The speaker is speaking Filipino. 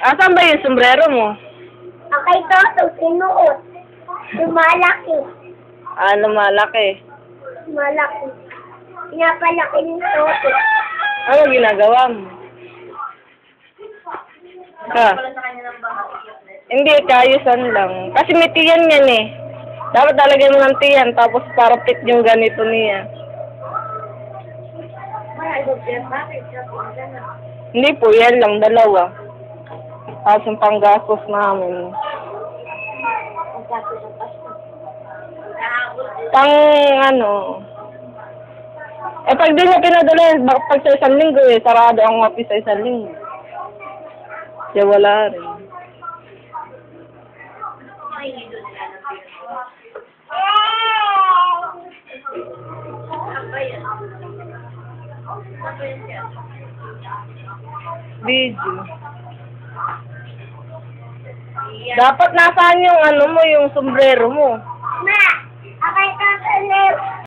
Asan ba yung sombrero mo? Okay, ito, sinuot. Lumalaki. Ah, lumalaki. Malaki. Pinapalaki ng toto. Ano ginagawa mo? Ha? Hindi, kaayusan lang. Kasi may tiyan yan eh. Dapat talagyan mo ng tiyan, tapos parapit yung ganito niya. Hindi po, yan lang, dalawa. Tapos yung panggastos namin. Pang ano. Eh pag di niya pinadala, pag sa isang linggo eh, sarado ang office sa isang linggo. Kaya wala rin. Video. Dapat nasaan yung ano mo, yung sombrero mo. Ma, okay, ito,